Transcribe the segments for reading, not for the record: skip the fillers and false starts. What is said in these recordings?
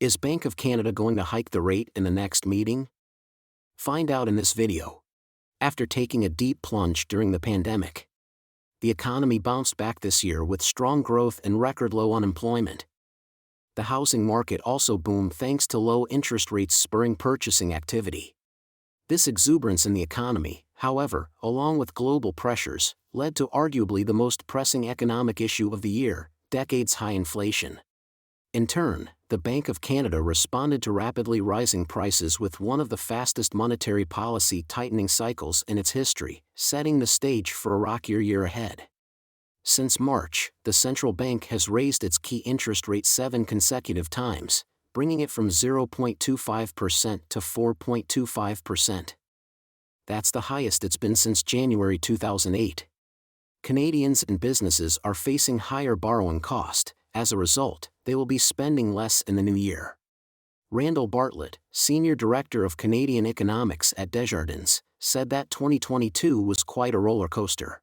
Is Bank of Canada going to hike the rate in the next meeting? Find out in this video. After taking a deep plunge during the pandemic, the economy bounced back this year with strong growth and record low unemployment. The housing market also boomed thanks to low interest rates spurring purchasing activity. This exuberance in the economy, however, along with global pressures, led to arguably the most pressing economic issue of the year, decades-high inflation. In turn, the Bank of Canada responded to rapidly rising prices with one of the fastest monetary policy tightening cycles in its history, setting the stage for a rockier year ahead. Since March, the central bank has raised its key interest rate 7 consecutive times, bringing it from 0.25% to 4.25%. That's the highest it's been since January 2008. Canadians and businesses are facing higher borrowing costs. As a result, they will be spending less in the new year. Randall Bartlett, Senior Director of Canadian Economics at Desjardins, said that 2022 was quite a roller coaster.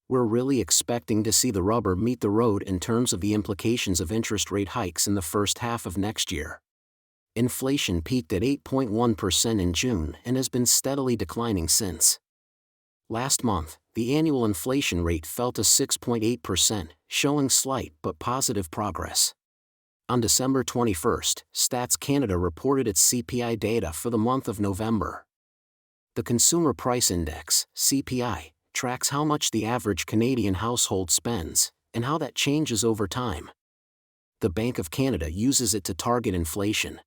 We're really expecting to see the rubber meet the road in terms of the implications of interest rate hikes in the first half of next year. Inflation peaked at 8.1% in June and has been steadily declining since. Last month, the annual inflation rate fell to 6.8%, showing slight but positive progress. On December 21, Stats Canada reported its CPI data for the month of November. The Consumer Price Index, CPI, tracks how much the average Canadian household spends, and how that changes over time. The Bank of Canada uses it to target inflation.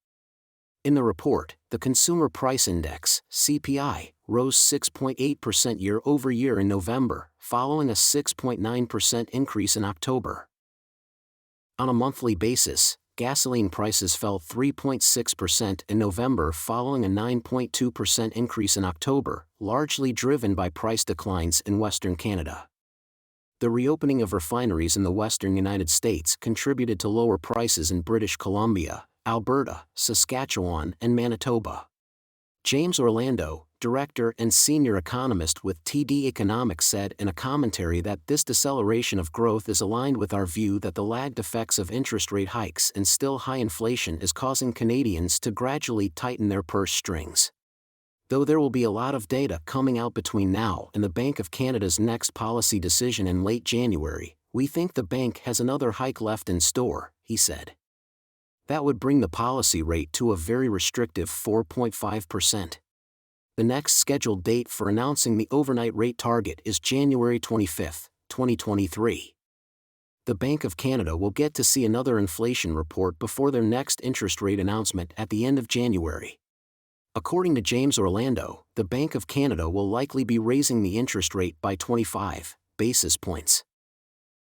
In the report, the Consumer Price Index, CPI, rose 6.8% year-over-year in November, following a 6.9% increase in October. On a monthly basis, gasoline prices fell 3.6% in November following a 9.2% increase in October, largely driven by price declines in Western Canada. The reopening of refineries in the western United States contributed to lower prices in British Columbia, Alberta, Saskatchewan, and Manitoba. James Orlando, director and senior economist with TD Economics, said in a commentary that this deceleration of growth is aligned with our view that the lagged effects of interest rate hikes and still high inflation is causing Canadians to gradually tighten their purse strings. Though there will be a lot of data coming out between now and the Bank of Canada's next policy decision in late January, we think the bank has another hike left in store, he said. That would bring the policy rate to a very restrictive 4.5%. The next scheduled date for announcing the overnight rate target is January 25, 2023. The Bank of Canada will get to see another inflation report before their next interest rate announcement at the end of January. According to James Orlando, the Bank of Canada will likely be raising the interest rate by 25 basis points.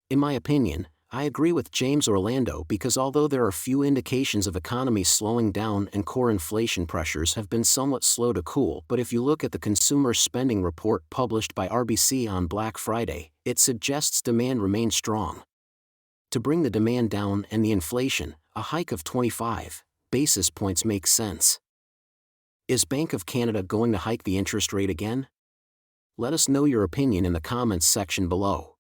In my opinion, I agree with James Orlando because although there are few indications of economies slowing down and core inflation pressures have been somewhat slow to cool, but if you look at the consumer spending report published by RBC on Black Friday, it suggests demand remains strong. To bring the demand down and the inflation, a hike of 25 basis points makes sense. Is Bank of Canada going to hike the interest rate again? Let us know your opinion in the comments section below.